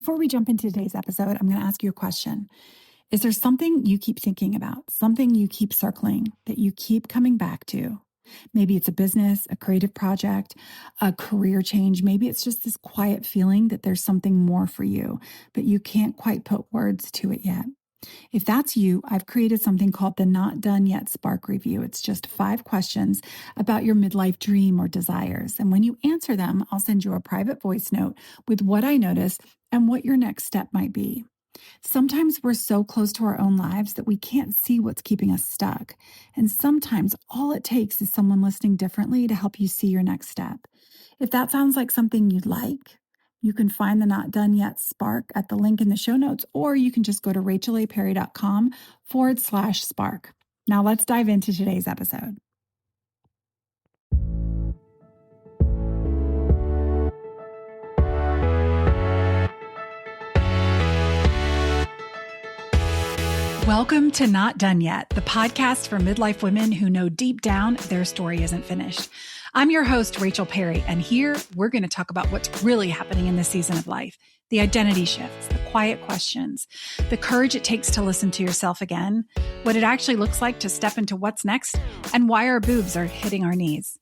Before we jump into today's episode, I'm going to ask you a question. Is there something you keep thinking about, something you keep circling that you keep coming back to? Maybe it's a business, a creative project, a career change. Maybe it's just this quiet feeling that there's something more for you, but you can't quite put words to it yet. If that's you, I've created something called the Not Done Yet Spark Review. It's just 5 questions about your midlife dream or desires. And when you answer them, I'll send you a private voice note with what I noticed and what your next step might be. Sometimes we're so close to our own lives that we can't see what's keeping us stuck. And sometimes all it takes is someone listening differently to help you see your next step. If that sounds like something you'd like, you can find the Not Done Yet Spark at the link in the show notes, or you can just go to rachelaperry.com/spark. Now let's dive into today's episode. Welcome to Not Done Yet, the podcast for midlife women who know deep down their story isn't finished. I'm your host, Rachel Perry, and here we're going to talk about what's really happening in this season of life, the identity shifts, the quiet questions, the courage it takes to listen to yourself again, what it actually looks like to step into what's next, and why our boobs are hitting our knees.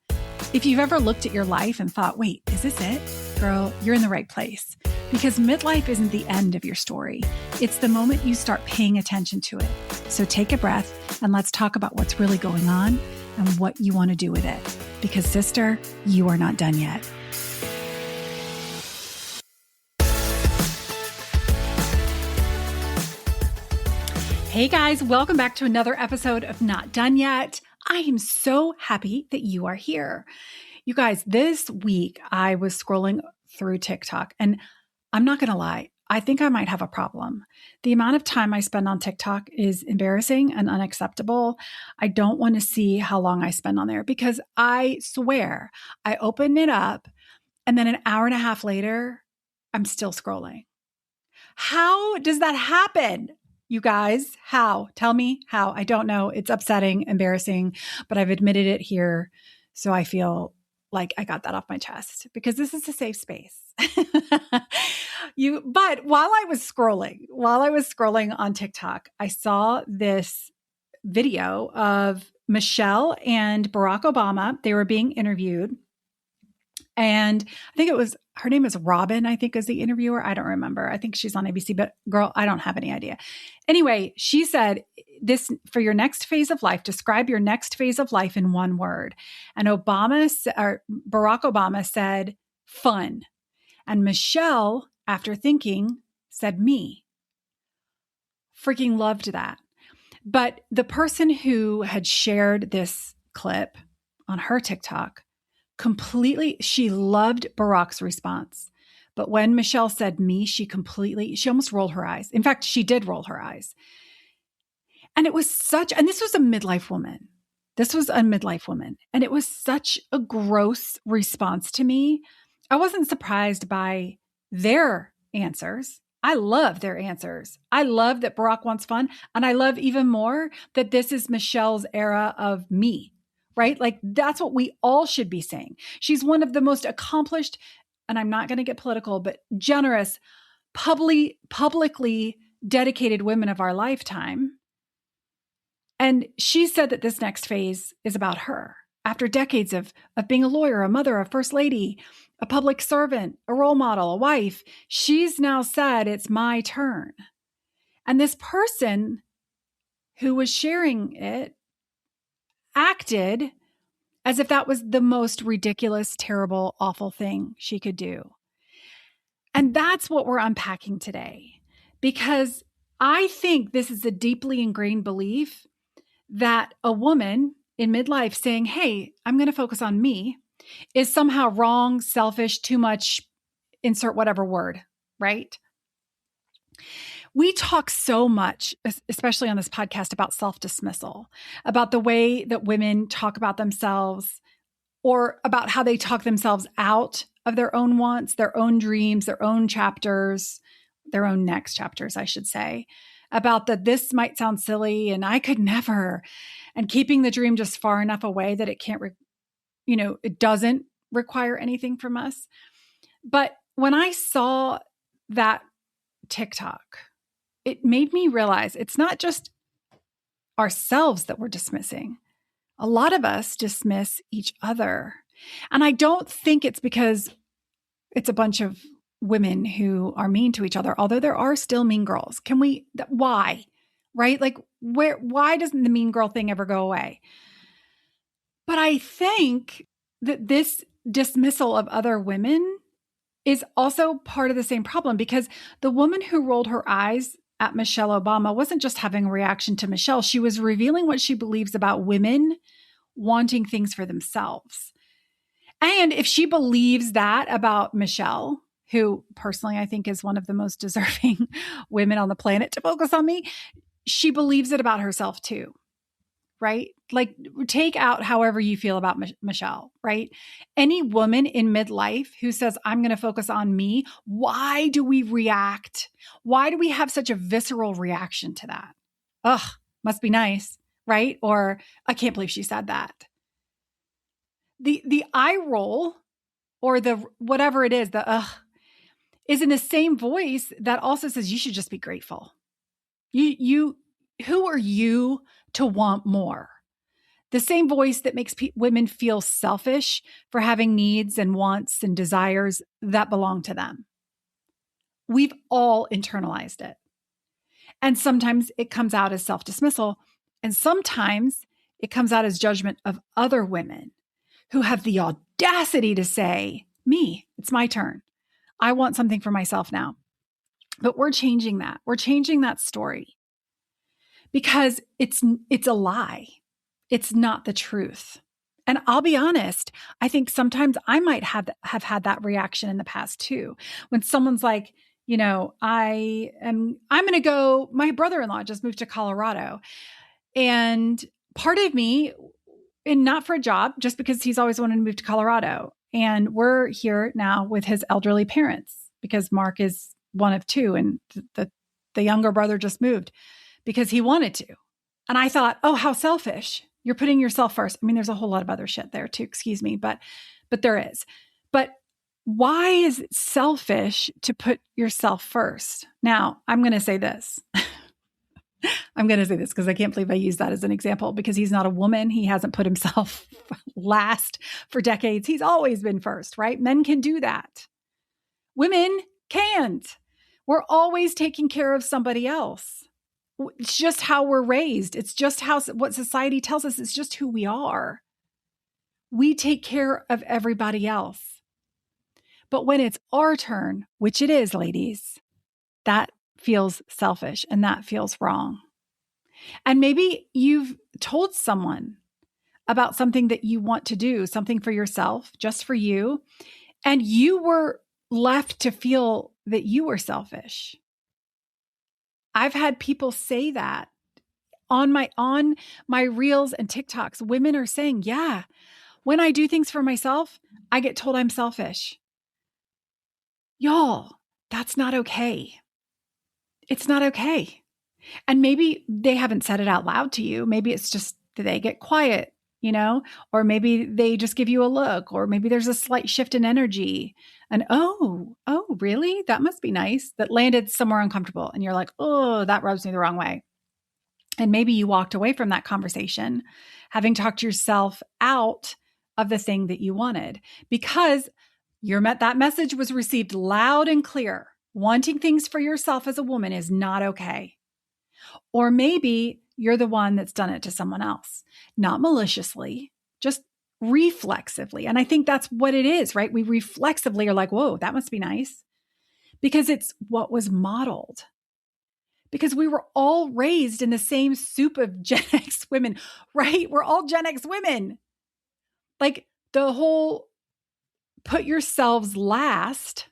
If you've ever looked at your life and thought, wait, is this it? Girl, you're in the right place. Because midlife isn't the end of your story. It's the moment you start paying attention to it. So take a breath and let's talk about what's really going on and what you want to do with it. Because sister, you are not done yet. Hey guys, welcome back to another episode of Not Done Yet. I am so happy that you are here. You guys, this week I was scrolling through TikTok and I'm not going to lie, I think I might have a problem. The amount of time I spend on TikTok is embarrassing and unacceptable. I don't want to see how long I spend on there because I swear I open it up and then an hour and a half later, I'm still scrolling. How does that happen? You guys, how? Tell me how. I don't know. It's upsetting, embarrassing, but I've admitted it here. So I feel like I got that off my chest because this is a safe space. But while I was scrolling on TikTok, I saw this video of Michelle and Barack Obama. They were being interviewed. And I think her name is Robin, I think is the interviewer. I don't remember. I think she's on ABC, but girl, I don't have any idea. Anyway, she said this for your next phase of life, describe your next phase of life in one word. And Barack Obama said fun. And Michelle, after thinking, said me. Freaking loved that. But the person who had shared this clip on her TikTok she loved Barack's response. But when Michelle said me, she almost rolled her eyes. In fact, she did roll her eyes. And it was and this was a midlife woman. And it was such a gross response to me. I wasn't surprised by their answers. I love their answers. I love that Barack wants fun. And I love even more that this is Michelle's era of me. Right? Like that's what we all should be saying. She's one of the most accomplished, and I'm not going to get political, but generous, publicly dedicated women of our lifetime. And she said that this next phase is about her. After decades of being a lawyer, a mother, a first lady, a public servant, a role model, a wife, she's now said it's my turn. And this person who was sharing it acted as if that was the most ridiculous, terrible, awful thing she could do. And that's what we're unpacking today, because I think this is a deeply ingrained belief that a woman in midlife saying, hey, I'm going to focus on me is somehow wrong, selfish, too much, insert whatever word, right? We talk so much, especially on this podcast, about self-dismissal, about the way that women talk about themselves or about how they talk themselves out of their own wants, their own dreams, their own chapters, their own next chapters, I should say, about that this might sound silly and I could never, and keeping the dream just far enough away that it can't, it doesn't require anything from us. But when I saw that TikTok, it made me realize it's not just ourselves that we're dismissing. A lot of us dismiss each other. And I don't think it's because it's a bunch of women who are mean to each other, although there are still mean girls. Why? Right? Like, why doesn't the mean girl thing ever go away? But I think that this dismissal of other women is also part of the same problem, because the woman who rolled her eyes at Michelle Obama wasn't just having a reaction to Michelle. She was revealing what she believes about women wanting things for themselves. And if she believes that about Michelle, who personally I think is one of the most deserving women on the planet to focus on me, she believes it about herself too, right? Like, take out however you feel about Michelle, right? Any woman in midlife who says, I'm going to focus on me, why do we react? Why do we have such a visceral reaction to that? Ugh, must be nice, right? Or I can't believe she said that. The eye roll, or the whatever it is, the is in the same voice that also says you should just be grateful. Who are you to want more? The same voice that makes women feel selfish for having needs and wants and desires that belong to them. We've all internalized it. And sometimes it comes out as self-dismissal, and sometimes it comes out as judgment of other women who have the audacity to say, me, it's my turn. I want something for myself now. But we're changing that. We're changing that story, because it's a lie. It's not the truth. And I'll be honest, I think sometimes I might have had that reaction in the past too. When someone's like, I'm going to go, my brother-in-law just moved to Colorado. And part of me, and not for a job, just because he's always wanted to move to Colorado. And we're here now with his elderly parents because Mark is one of two, and the younger brother just moved because he wanted to. And I thought, oh, how selfish. You're putting yourself first. I mean, there's a whole lot of other shit there too, excuse me, but there is. But why is it selfish to put yourself first? Now, I'm going to say this. I'm going to say this because I can't believe I use that as an example, because he's not a woman. He hasn't put himself last for decades. He's always been first, right? Men can do that. Women can't. We're always taking care of somebody else. It's just how we're raised. It's just what society tells us. It's just who we are. We take care of everybody else. But when it's our turn, which it is, ladies, that feels selfish and that feels wrong. And maybe you've told someone about something that you want to do, something for yourself, just for you, and you were left to feel that you were selfish. I've had people say that on my reels and TikToks. Women are saying, yeah, when I do things for myself, I get told I'm selfish. Y'all, that's not okay. It's not okay. And maybe they haven't said it out loud to you. Maybe it's just that they get quiet, or maybe they just give you a look, or maybe there's a slight shift in energy. And oh, really? That must be nice. That landed somewhere uncomfortable. And you're like, oh, that rubs me the wrong way. And maybe you walked away from that conversation having talked yourself out of the thing that you wanted, because that message was received loud and clear. Wanting things for yourself as a woman is not okay. Or maybe you're the one that's done it to someone else, not maliciously, just reflexively. And I think that's what it is, right? We reflexively are like, whoa, that must be nice, because it's what was modeled. Because we were all raised in the same soup of Gen X women, right? We're all Gen X women. Like, the whole put yourselves last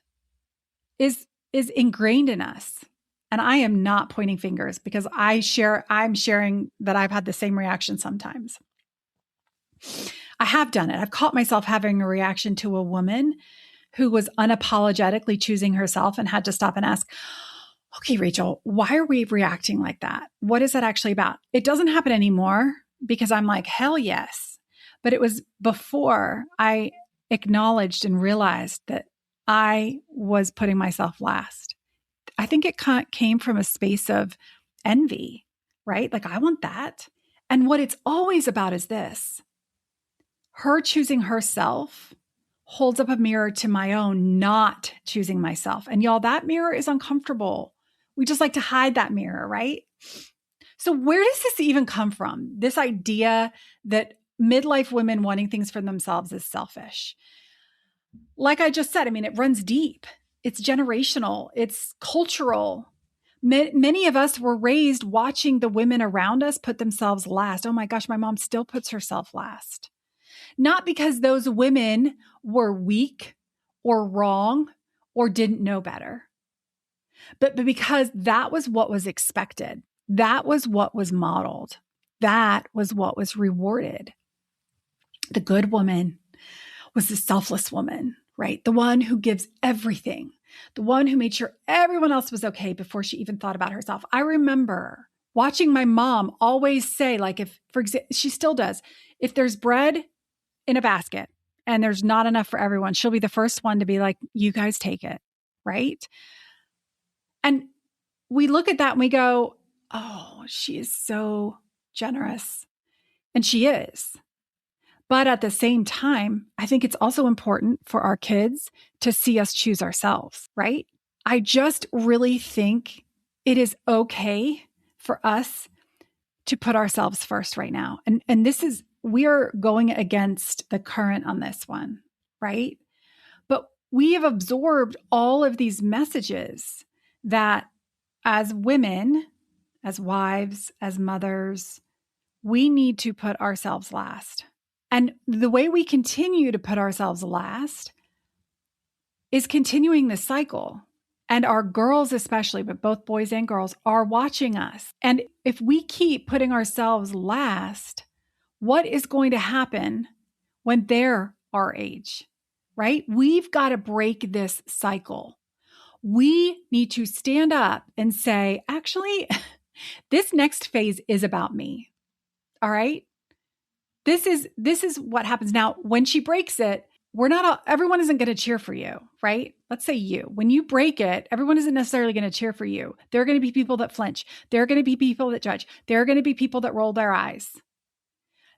is ingrained in us. And I am not pointing fingers, because I'm sharing that I've had the same reaction sometimes. I have done it. I've caught myself having a reaction to a woman who was unapologetically choosing herself, and had to stop and ask, okay, Rachel, why are we reacting like that? What is that actually about? It doesn't happen anymore, because I'm like, hell yes. But it was before I acknowledged and realized that I was putting myself last. I think it came from a space of envy, right? Like, I want that. And what it's always about is this: her choosing herself holds up a mirror to my own not choosing myself. And y'all, that mirror is uncomfortable. We just like to hide that mirror, right? So where does this even come from? This idea that midlife women wanting things for themselves is selfish. Like I just said, I mean, it runs deep. It's generational. It's cultural. Many of us were raised watching the women around us put themselves last. Oh my gosh, my mom still puts herself last. Not because those women were weak or wrong or didn't know better, but because that was what was expected. That was what was modeled. That was what was rewarded. The good woman was the selfless woman, right? The one who gives everything, the one who made sure everyone else was okay before she even thought about herself. I remember watching my mom always say, like, if, for example, she still does, if there's bread in a basket and there's not enough for everyone, she'll be the first one to be like, you guys take it, right? And we look at that and we go, oh, she is so generous. And she is. But at the same time, I think it's also important for our kids to see us choose ourselves, right? I just really think it is okay for us to put ourselves first right now. And this is, we are going against the current on this one, right? But we have absorbed all of these messages that as women, as wives, as mothers, we need to put ourselves last. And the way we continue to put ourselves last is continuing this cycle. And our girls, especially, but both boys and girls, are watching us. And if we keep putting ourselves last, what is going to happen when they're our age, right? We've got to break this cycle. We need to stand up and say, actually, this next phase is about me. All right. This is what happens. Now, when she breaks it, everyone isn't going to cheer for you, right? Let's say when you break it, everyone isn't necessarily going to cheer for you. There are going to be people that flinch. There are going to be people that judge. There are going to be people that roll their eyes.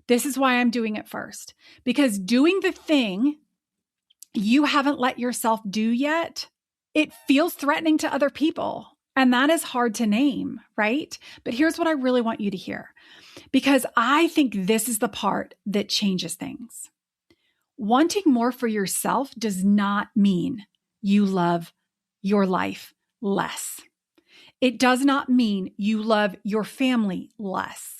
This is why I'm doing it first, because doing the thing you haven't let yourself do yet, it feels threatening to other people. And that is hard to name, right? But here's what I really want you to hear, because I think this is the part that changes things. Wanting more for yourself does not mean you love your life less. It does not mean you love your family less.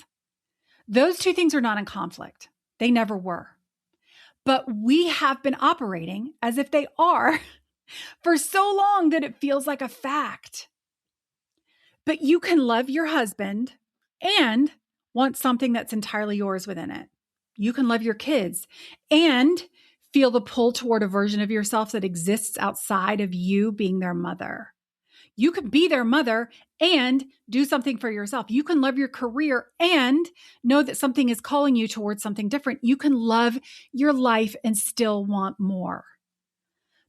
Those two things are not in conflict. They never were. But we have been operating as if they are for so long that it feels like a fact. But you can love your husband and want something that's entirely yours within it. You can love your kids and feel the pull toward a version of yourself that exists outside of you being their mother. You can be their mother and do something for yourself. You can love your career and know that something is calling you towards something different. You can love your life and still want more.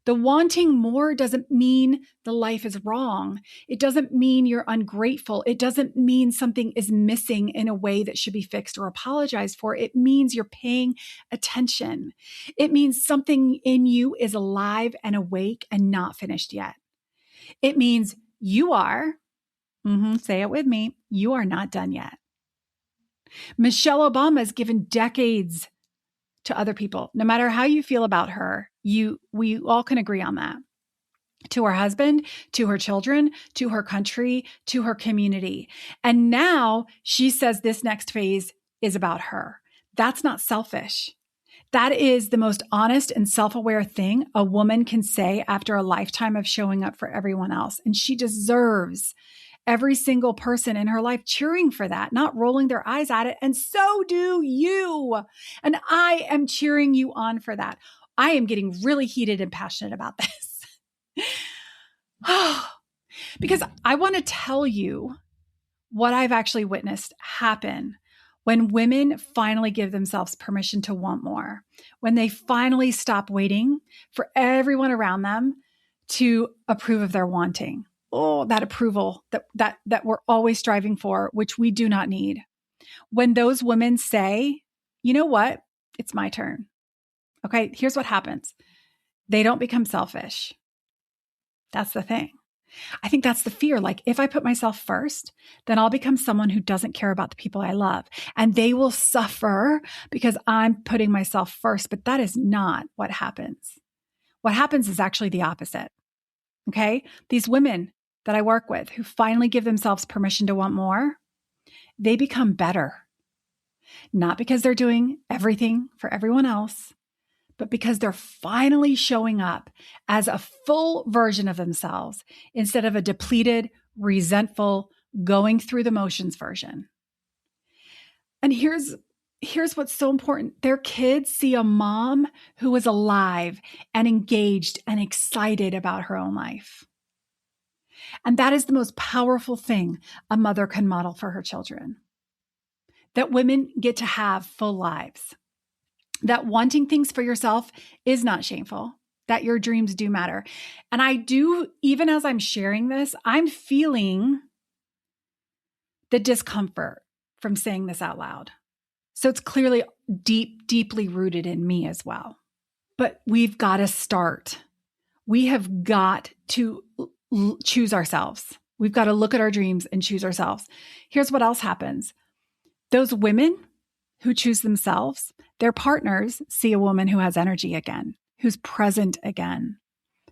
The wanting more doesn't mean the life is wrong. It doesn't mean you're ungrateful. It doesn't mean something is missing in a way that should be fixed or apologized for. It means you're paying attention. It means something in you is alive and awake and not finished yet. It means you are, say it with me, you are not done yet. Michelle Obama has given decades to other people. No matter how you feel about her, we all can agree on that. To her husband, to her children, to her country, to her community. And now she says this next phase is about her. That's not selfish. That is the most honest and self-aware thing a woman can say after a lifetime of showing up for everyone else. And she deserves every single person in her life cheering for that, not rolling their eyes at it. And so do you. And I am cheering you on for that. I am getting really heated and passionate about this. Because I want to tell you what I've actually witnessed happen when women finally give themselves permission to want more, when they finally stop waiting for everyone around them to approve of their wanting. that approval that we're always striving for, which we do not need. When those women say, you know what? It's my turn. Okay, here's what happens. They don't become selfish. That's the thing. I think that's the fear. Like, if I put myself first, then I'll become someone who doesn't care about the people I love, and they will suffer because I'm putting myself first. But that is not what happens. What happens is actually the opposite. Okay. These women that I work with who finally give themselves permission to want more, they become better. Not because they're doing everything for everyone else, but because they're finally showing up as a full version of themselves instead of a depleted, resentful, going through the motions version. And here's what's so important. Their kids see a mom who is alive and engaged and excited about her own life. And that is the most powerful thing a mother can model for her children. That women get to have full lives. That wanting things for yourself is not shameful, that your dreams do matter. And I do, even as I'm sharing this, I'm feeling the discomfort from saying this out loud. So it's clearly deeply rooted in me as well. But we've got to start. We have got to choose ourselves. We've got to look at our dreams and choose ourselves. Here's what else happens. Those women who choose themselves, their partners see a woman who has energy again, who's present again,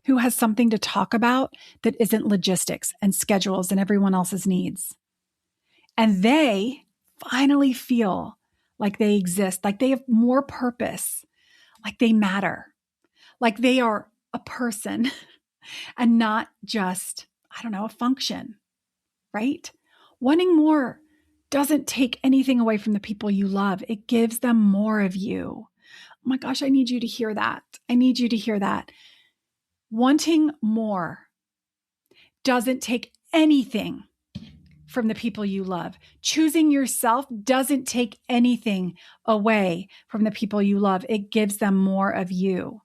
who has something to talk about that isn't logistics and schedules and everyone else's needs. And they finally feel like they exist, like they have more purpose, like they matter, like they are a person and not just, a function, right? Wanting more doesn't take anything away from the people you love. It gives them more of you. Oh my gosh, I need you to hear that. I need you to hear that. Wanting more doesn't take anything from the people you love. Choosing yourself doesn't take anything away from the people you love. It gives them more of you.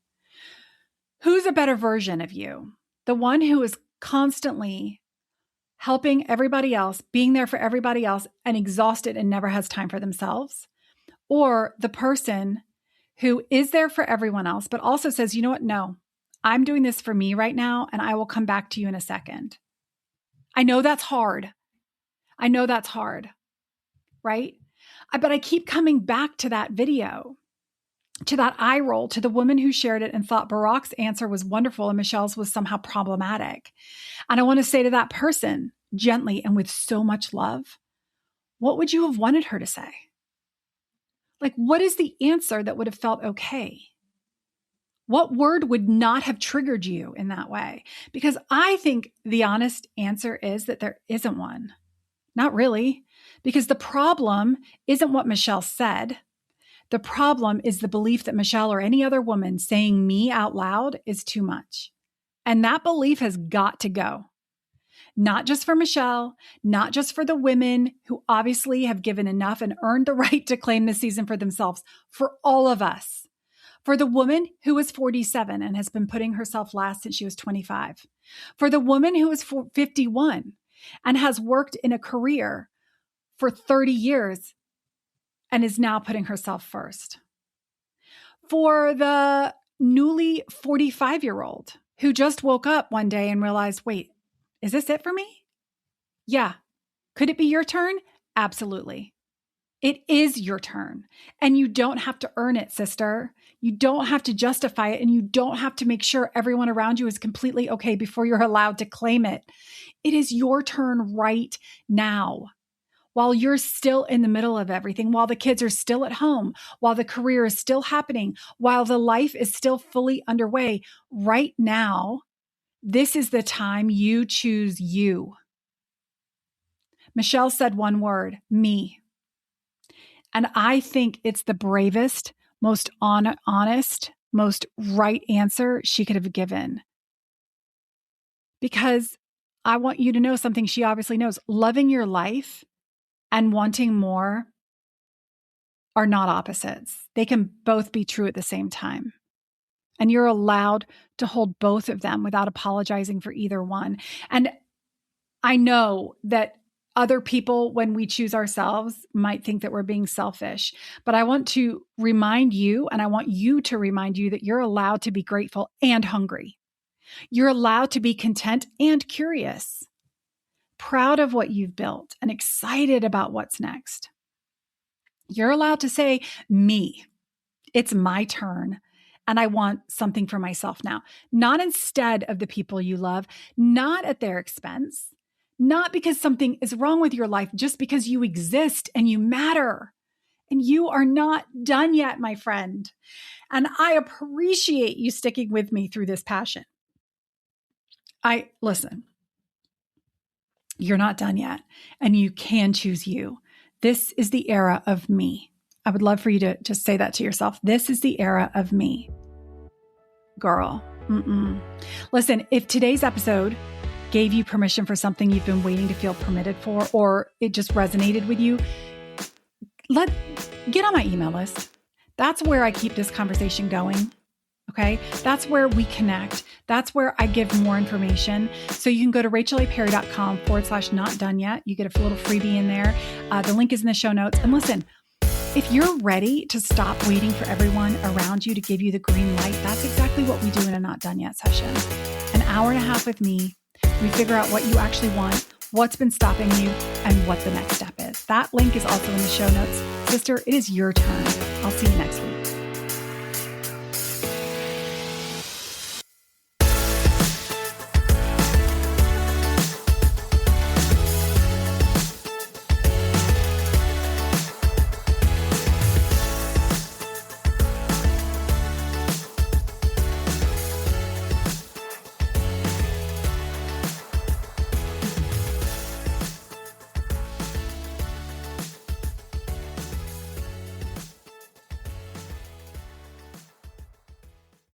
Who's a better version of you? The one who is constantly helping everybody else, being there for everybody else, and exhausted and never has time for themselves? Or the person who is there for everyone else, but also says, you know what? No, I'm doing this for me right now, and I will come back to you in a second. I know that's hard. Right? But I keep coming back to that video, to that eye roll, to the woman who shared it and thought Barack's answer was wonderful and Michelle's was somehow problematic. And I want to say to that person, gently and with so much love, what would you have wanted her to say? Like, what is the answer that would have felt okay? What word would not have triggered you in that way? Because I think the honest answer is that there isn't one. Not really. Because the problem isn't what Michelle said. The problem is the belief that Michelle or any other woman saying me out loud is too much. And that belief has got to go. Not just for Michelle, not just for the women who obviously have given enough and earned the right to claim this season for themselves, for all of us. For the woman who is 47 and has been putting herself last since she was 25. For the woman who is 51 and has worked in a career for 30 years and is now putting herself first. For the newly 45-year-old who just woke up one day and realized, wait, is this it for me? Yeah. Could it be your turn? Absolutely. It is your turn. And you don't have to earn it, sister. You don't have to justify it. And you don't have to make sure everyone around you is completely okay before you're allowed to claim it. It is your turn right now. While you're still in the middle of everything, while the kids are still at home, while the career is still happening, while the life is still fully underway, right now, this is the time you choose you. Michelle said one word, me. And I think it's the bravest, most honest, most right answer she could have given. Because I want you to know something she obviously knows. Loving your life and wanting more are not opposites. They can both be true at the same time. And you're allowed to hold both of them without apologizing for either one. And I know that other people, when we choose ourselves, might think that we're being selfish. But I want to remind you, and I want you to remind you that you're allowed to be grateful and hungry. You're allowed to be content and curious, proud of what you've built and excited about what's next. You're allowed to say, me, it's my turn. And I want something for myself now, not instead of the people you love, not at their expense, not because something is wrong with your life, just because you exist and you matter. And you are not done yet, my friend. And I appreciate you sticking with me through this passion. Listen, you're not done yet, and you can choose you. This is the era of me. I would love for you to just say that to yourself. This is the era of me. Girl. Listen, if today's episode gave you permission for something you've been waiting to feel permitted for, or it just resonated with you, get on my email list. That's where I keep this conversation going. Okay. That's where we connect. That's where I give more information. So you can go to rachelaperry.com/not done yet. You get a little freebie in there. The link is in the show notes. And listen, if you're ready to stop waiting for everyone around you to give you the green light, that's exactly what we do in a Not Done Yet session. An hour and a half with me. We figure out what you actually want, what's been stopping you, and what the next step is. That link is also in the show notes. Sister, it is your turn. I'll see you next week.